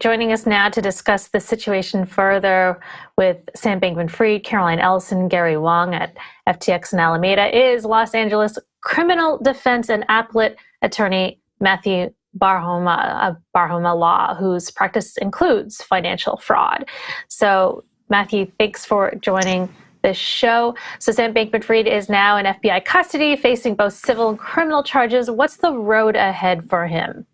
Joining us now to discuss the situation further with Sam Bankman-Fried, Caroline Ellison, Gary Wang at FTX and Alameda is Los Angeles criminal defense and appellate attorney Matthew Barhoma of Barhoma Law, whose practice includes financial fraud. So, Matthew, thanks for joining this show. So Sam Bankman-Fried is now in FBI custody, facing both civil and criminal charges. What's the road ahead for him?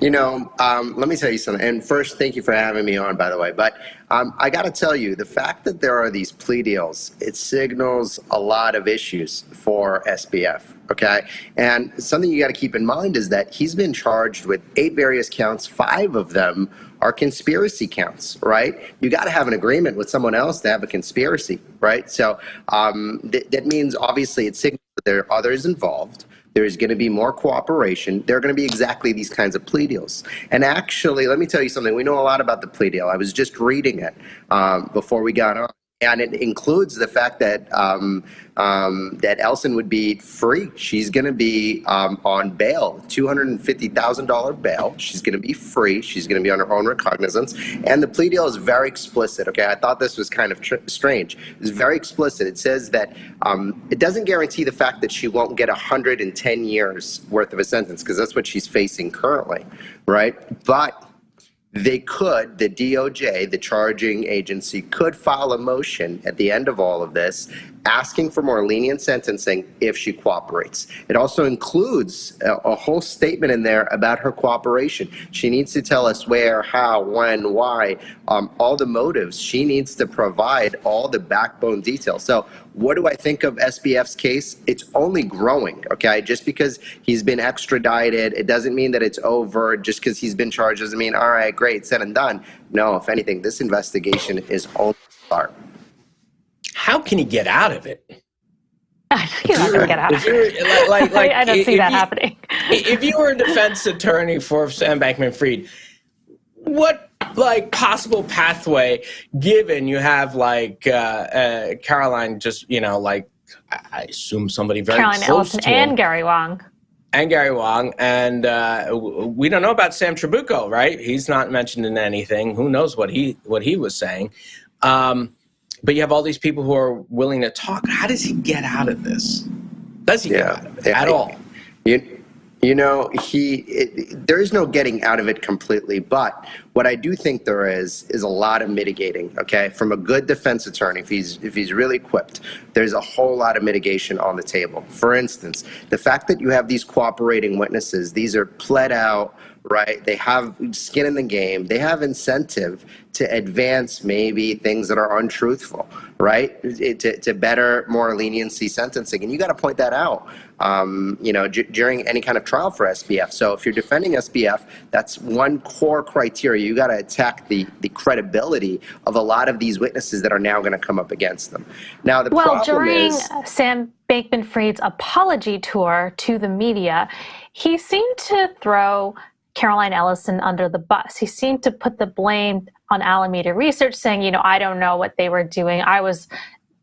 You know, let me tell you something. And first, thank you for having me on, by the way. But I got to tell you, the fact that there are these plea deals, it signals a lot of issues for SBF, okay? And something you got to keep in mind is that he's been charged with 8 various counts. 5 of them are conspiracy counts, right? You got to have an agreement with someone else to have a conspiracy, right? So that means, obviously, it signals that there are others involved. There's going to be more cooperation. There are going to be exactly these kinds of plea deals. And actually, let me tell you something. We know a lot about the plea deal. I was just reading it before we got on. And it includes the fact that that Ellison would be free. She's going to be on bail, $250,000 bail. She's going to be free. She's going to be on her own recognizance. And the plea deal is very explicit. Okay, I thought this was kind of strange. It's very explicit. It says that it doesn't guarantee the fact that she won't get 110 years worth of a sentence, because that's what she's facing currently, right? But they could, the DOJ, the charging agency, could file a motion at the end of all of this asking for more lenient sentencing if she cooperates. It also includes a whole statement in there about her cooperation. She needs to tell us where, how, when, why, all the motives. She needs to provide all the backbone details. So what do I think of SBF's case? It's only growing, okay? Just because he's been extradited, it doesn't mean that it's over. Just because he's been charged doesn't mean, all right, great, said and done. No, if anything, this investigation is only start. How can he get out of it? He's not going to get out of it. I don't see that happening. If you were a defense attorney for Sam Bankman-Fried, what possible pathway, given you have Caroline, just I assume somebody very Caroline close Ellison to him, and Gary Wang. and we don't know about Sam Trabucco, right? He's not mentioned in anything. Who knows what he was saying? But you have all these people who are willing to talk. How does he get out of this? Does he get out of it at all? You know, there is no getting out of it completely, but what I do think there is a lot of mitigating, okay? From a good defense attorney, if he's really equipped, there's a whole lot of mitigation on the table. For instance, the fact that you have these cooperating witnesses, these are pled out, right? They have skin in the game. They have incentive to advance maybe things that are untruthful, right? To better, more leniency sentencing. And you got to point that out, during any kind of trial for SBF. So if you're defending SBF, that's one core criteria. You got to attack the credibility of a lot of these witnesses that are now going to come up against them. Now, the problem during is, Sam Bankman-Fried's apology tour to the media, he seemed to throw Caroline Ellison under the bus. He seemed to put the blame on Alameda Research, saying, I don't know what they were doing. I was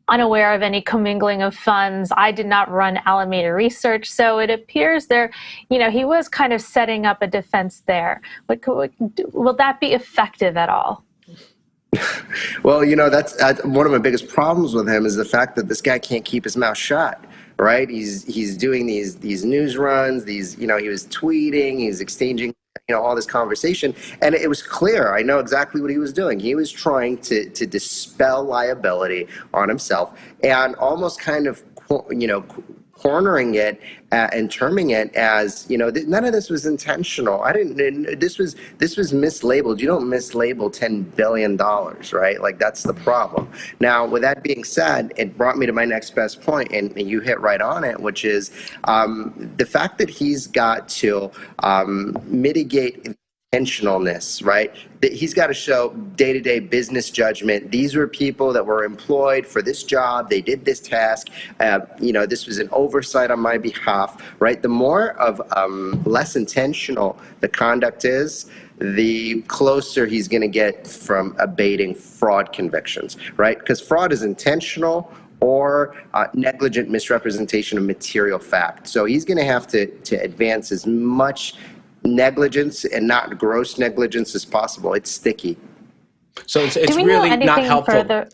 unaware of any commingling of funds. I did not run Alameda Research. So it appears there, he was kind of setting up a defense there. Will that be effective at all? Well, that's one of my biggest problems with him is the fact that this guy can't keep his mouth shut. Right? He's doing these news runs, he was tweeting, he's exchanging, all this conversation. And it was clear. I know exactly what he was doing. He was trying to dispel liability on himself and almost kind of, cornering it and terming it as, none of this was intentional. This was mislabeled. You don't mislabel $10 billion, right? That's the problem. Now, with that being said, it brought me to my next best point, and you hit right on it, which is the fact that he's got to mitigate intentionalness, right? That he's got to show day-to-day business judgment. These were people that were employed for this job. They did this task. This was an oversight on my behalf, right? The more of less intentional the conduct is, the closer he's going to get from abating fraud convictions, right? Because fraud is intentional or negligent misrepresentation of material fact. So he's going to have to advance as much negligence and not gross negligence as possible. It's sticky. So it's really not helpful. Further?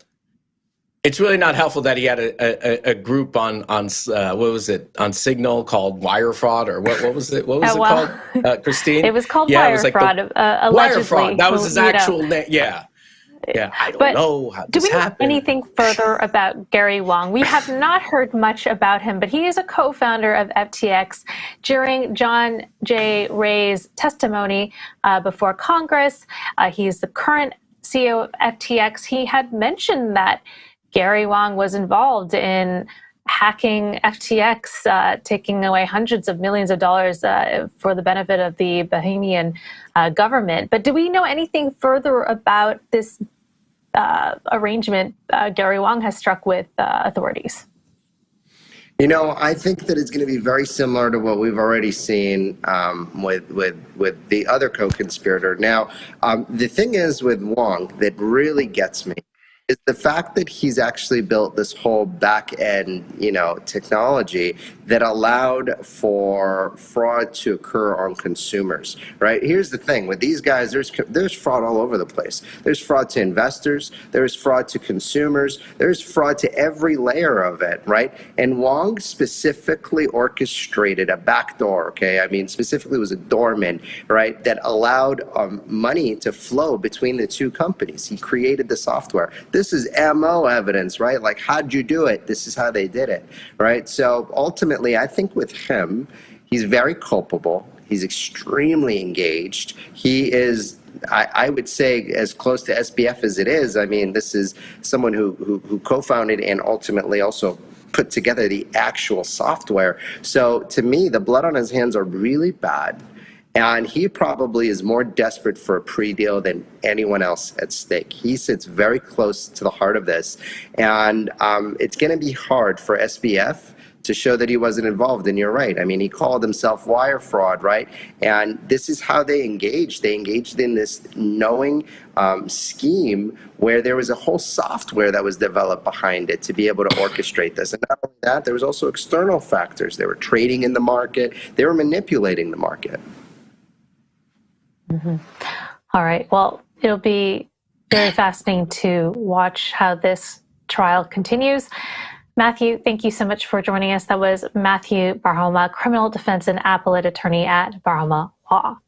It's really not helpful that he had a group on what was it, on Signal called Wire Fraud, or what was it? What was it called, Christine? It was called Wire Fraud. Allegedly, Wire Fraud. That was his actual name. Yeah. Yeah, I don't know how this happened. Do we know anything further about Gary Wang? We have not heard much about him, but he is a co-founder of FTX. During John J. Ray's testimony before Congress, he's the current CEO of FTX. He had mentioned that Gary Wang was involved in hacking FTX, taking away hundreds of millions of dollars for the benefit of the Bahamian government. But do we know anything further about this arrangement Gary Wang has struck with authorities? You know, I think that it's going to be very similar to what we've already seen with the other co-conspirator. Now, the thing is with Wang that really gets me is the fact that he's actually built this whole back-end, technology that allowed for fraud to occur on consumers, right? Here's the thing. With these guys, there's fraud all over the place. There's fraud to investors. There's fraud to consumers. There's fraud to every layer of it, right? And Wang specifically orchestrated a backdoor, okay? I mean, specifically was a doorman, right, that allowed money to flow between the two companies. He created the software. This is MO evidence, right? Like, how'd you do it? This is how they did it, right? So ultimately, I think with him, he's very culpable. He's extremely engaged. He is, I would say, as close to SBF as it is. I mean, this is someone who co-founded and ultimately also put together the actual software. So to me, the blood on his hands are really bad. And he probably is more desperate for a pre-deal than anyone else at stake. He sits very close to the heart of this. And it's going to be hard for SBF to show that he wasn't involved. And you're right. I mean, he called himself wire fraud, right? And this is how they engaged. They engaged in this knowing scheme where there was a whole software that was developed behind it to be able to orchestrate this. And not only that, there was also external factors. They were trading in the market. They were manipulating the market. Mm-hmm. All right. Well, it'll be very fascinating to watch how this trial continues. Matthew, thank you so much for joining us. That was Matthew Barhoma, criminal defense and appellate attorney at Barhoma Law.